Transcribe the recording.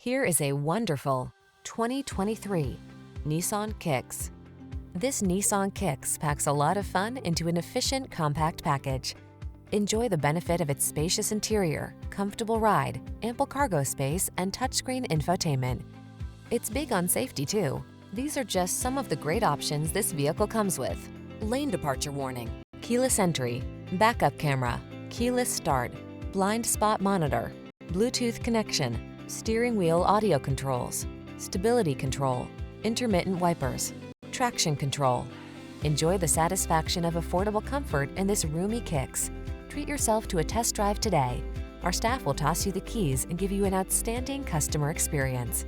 Here is a wonderful 2023 Nissan Kicks. This Nissan Kicks packs a lot of fun into an efficient, compact package. Enjoy the benefit of its spacious interior, comfortable ride, ample cargo space, and touchscreen infotainment. It's big on safety, too. These are just some of the great options this vehicle comes with: lane departure warning, keyless entry, backup camera, keyless start, blind spot monitor, Bluetooth connection, steering wheel audio controls, stability control, intermittent wipers, traction control. Enjoy the satisfaction of affordable comfort in this roomy Kicks. Treat yourself to a test drive today. Our staff will toss you the keys and give you an outstanding customer experience.